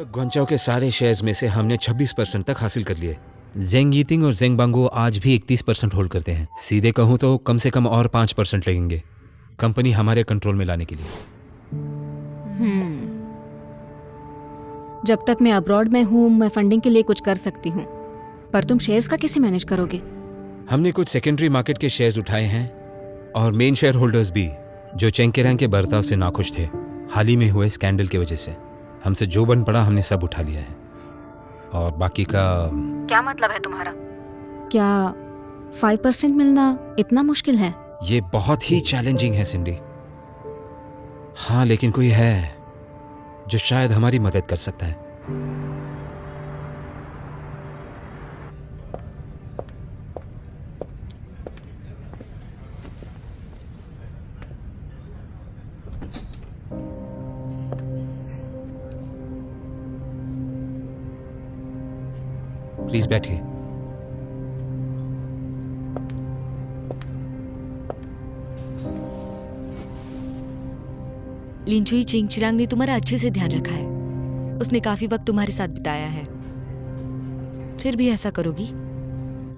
तक ग्वांचौ के सारे शेयर्स में से हमने 26% तक हासिल कर लिए। जेंग यीटिंग और जेंग बांगो आज भी 31% होल्ड करते हैं। सीधे कहूँ तो कम से कम और 5% लगेंगे कंपनी हमारे कंट्रोल में लाने के लिए। जब तक मैं अब्रॉड में हूँ मैं फंडिंग के लिए कुछ कर सकती हूँ, पर तुम शेयर्स का कैसे मैनेज करोगे? हमने कुछ सेकेंडरी मार्केट के शेयर्स उठाए हैं और मेन शेयर होल्डर्स भी, जो चेंग केरांग के बर्ताव से नाखुश थे हाल ही में हुए स्कैंडल की वजह से। हमसे जो बन पड़ा हमने सब उठा लिया है और बाकी का। क्या मतलब है तुम्हारा? क्या 5% मिलना इतना मुश्किल है? ये बहुत ही चैलेंजिंग है सिंडी। हाँ, लेकिन कोई है जो शायद हमारी मदद कर सकता है। प्लीज बैठिए। लिंचुई चिंगचिरांग ने तुम्हारा अच्छे से ध्यान रखा है। उसने काफी वक्त तुम्हारे साथ बिताया है। फिर भी ऐसा करोगी?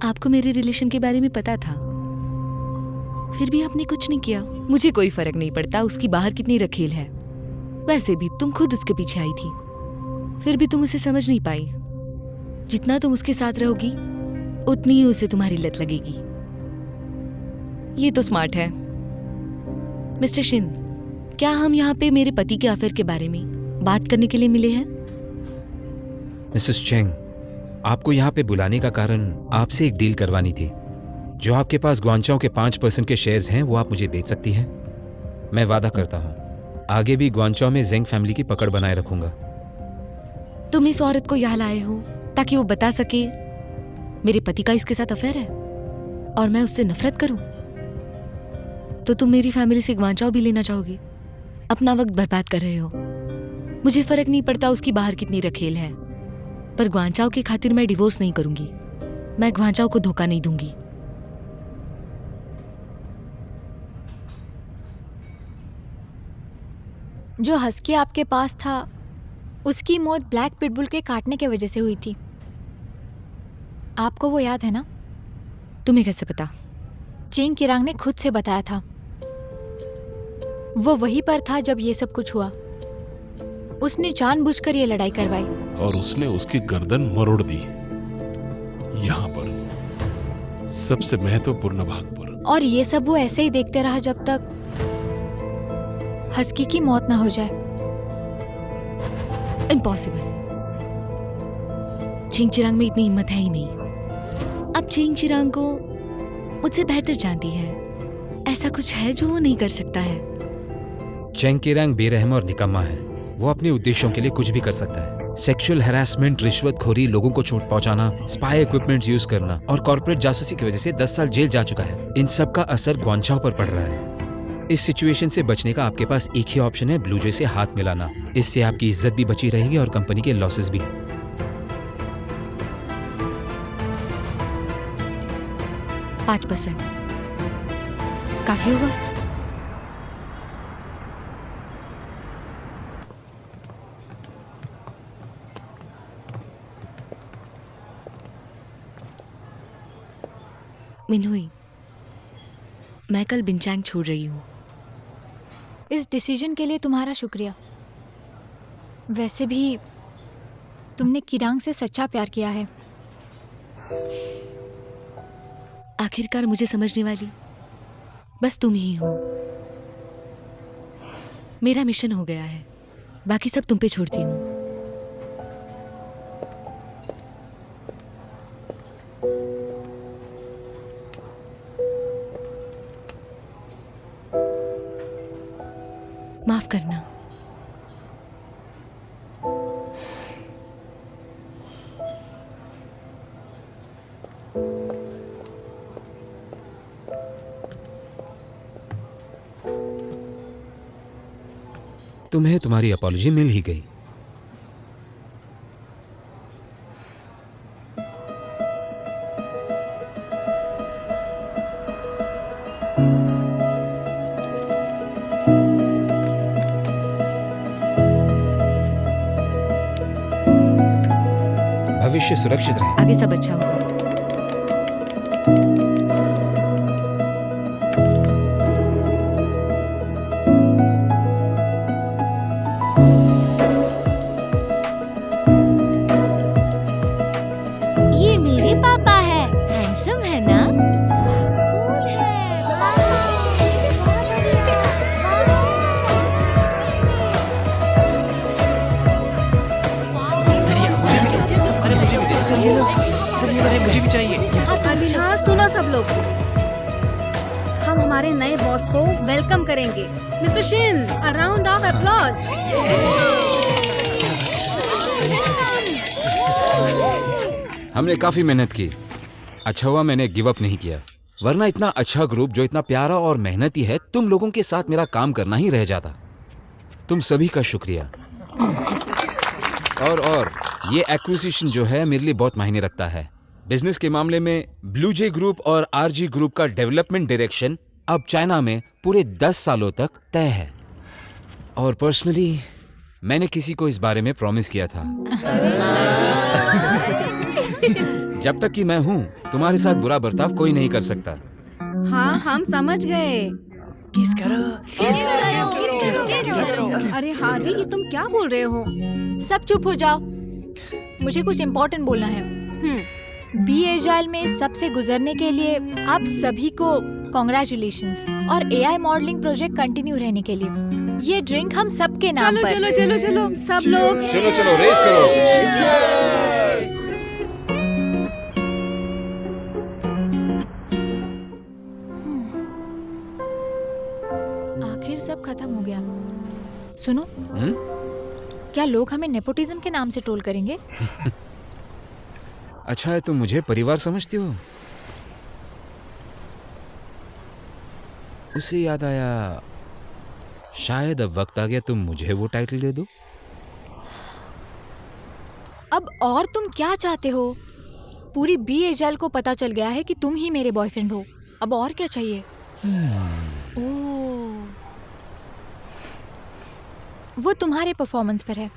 आपको मेरे रिलेशन के बारे में पता था, फिर भी आपने कुछ नहीं किया। मुझे कोई फर्क नहीं पड़ता उसकी बाहर कितनी रखेल है। वैसे भी तुम खुद उसके पीछे आई थी, फिर भी तुम उसे समझ नहीं पाई। जितना तुम उसके साथ रहोगी उतनी ही उसे तुम्हारी लत लगेगी। ये तो स्मार्ट है। मिस्टर शिन, क्या हम यहाँ पे मेरे पति के अफेयर के बारे में बात करने के लिए मिले हैं? मिसेस चेंग, आपको यहाँ पे बुलाने का कारण आपसे एक डील करवानी थी। जो आपके पास ग्वांचौ के 5% के शेयर्स हैं वो आप मुझे बेच सकती हैं। मैं वादा करता हूँ आगे भी ग्वांचौ में जेंग फैमिली की पकड़ बनाए रखूंगा। तुम इस औरत को यहाँ लाए हो ताकि वो बता सके मेरे पति का इसके साथ अफेयर है और मैं उससे नफरत करूं? तो तुम मेरी फैमिली से ग्वांचौ भी लेना चाहोगे? अपना वक्त बर्बाद कर रहे हो। मुझे फर्क नहीं पड़ता उसकी बाहर कितनी रखेल है, पर ग्वांचौ की खातिर मैं डिवोर्स नहीं करूंगी। मैं ग्वांचौ को धोखा नहीं दूंगी। जो हस्की आपके पास था उसकी मौत ब्लैक पिटबुल के काटने की वजह से हुई थी। आपको वो याद है ना? तुम्हें कैसे पता? चेंग केरांग ने खुद से बताया था। वो वहीं पर था जब ये सब कुछ हुआ। उसने जानबूझकर ये लड़ाई करवाई और उसने उसकी गर्दन मरोड़ दी। यहाँ पर सबसे महत्वपूर्ण भाग पर। और ये सब वो ऐसे ही देखते रहा जब तक हस्की की मौत ना हो जाए। इम्पॉसिबल। चिंगचिरांग में इतनी हिम्मत है ही नहीं। अब चिंगचिरांग को मुझसे बेहतर जानती है। ऐसा कुछ है जो वो नहीं कर सकता है। चेंग केरांग बेरहम और निकम्मा है। वो अपने उद्देश्यों के लिए कुछ भी कर सकता है। सेक्सुअल हैरेसमेंट, रिश्वतखोरी, लोगों को चोट पहुंचाना, स्पाई इक्विपमेंट यूज करना और कॉर्पोरेट जासूसी की वजह से 10 साल जेल जा चुका है। इन सब का असर ग्वांचौ पर पड़ रहा है। इस सिचुएशन से बचने का आपके पास एक ही ऑप्शन है, ब्लूजॉय से हाथ मिलाना। इससे आपकी इज्जत भी बची रहेगी और कंपनी के लॉसेस भी। 5% काफी होगा? मिनहुई, मैं कल बिनचांग छोड़ रही हूँ। इस डिसीजन के लिए तुम्हारा शुक्रिया। वैसे भी तुमने किरांग से सच्चा प्यार किया है। आखिरकार मुझे समझने वाली बस तुम ही हो। मेरा मिशन हो गया है, बाकी सब तुम पे छोड़ती हूँ। माफ करना। तुम्हें तुम्हारी अपॉलॉजी मिल ही गई। भविष्य सुरक्षित रहे। आगे सब अच्छा होगा। ये मेरे पापा है, हैंडसम है ना? कूल है, बहुत बढ़िया, अच्छा सुनो सब लोग, हम हमारे नए बॉस को वेलकम करेंगे। Mister Shin, a round of applause. हमने काफी मेहनत की। अच्छा हुआ मैंने गिव अप नहीं किया, वरना इतना अच्छा ग्रुप जो इतना प्यारा और मेहनती है, तुम लोगों के साथ मेरा काम करना ही रह जाता। तुम सभी का शुक्रिया। और ये एक्विजिशन जो है मेरे लिए बहुत मायने रखता है। बिजनेस के मामले में ब्लू जे ग्रुप और आरजी ग्रुप का डेवलपमेंट डायरेक्शन अब चाइना में पूरे 10 सालों तक तय है। और पर्सनली मैंने किसी को इस बारे में प्रॉमिस किया था। जब तक कि मैं हूँ, तुम्हारे साथ बुरा बर्ताव कोई नहीं कर सकता। हाँ, हम समझ गए। अरे हाजी, ये तुम क्या बोल रहे हो? सब चुप हो जाओ, मुझे कुछ इम्पोर्टेंट बोलना है। बी एजाइल में सबसे गुजरने के लिए आप सभी को कॉन्ग्रेचुलेशंस, और एआई मॉडलिंग प्रोजेक्ट कंटिन्यू रहने के लिए। ये ड्रिंक हम सबके नाम पर। चलो चलो चलो सब लोग। चलो रेस करो। आखिर सब खत्म हो गया। सुनो, हम्म? क्या लोग हमें नेपोटिज्म के नाम से ट्रोल करेंगे? अच्छा है तुम मुझे परिवार समझती हो। उसे याद आया, शायद अब वक्त आ गया तुम मुझे वो टाइटल दे दो। अब और तुम क्या चाहते हो? पूरी बी एजाइल को पता चल गया है कि तुम ही मेरे बॉयफ्रेंड हो। अब और क्या चाहिए? ओह, वो तुम्हारे परफॉर्मेंस पर है।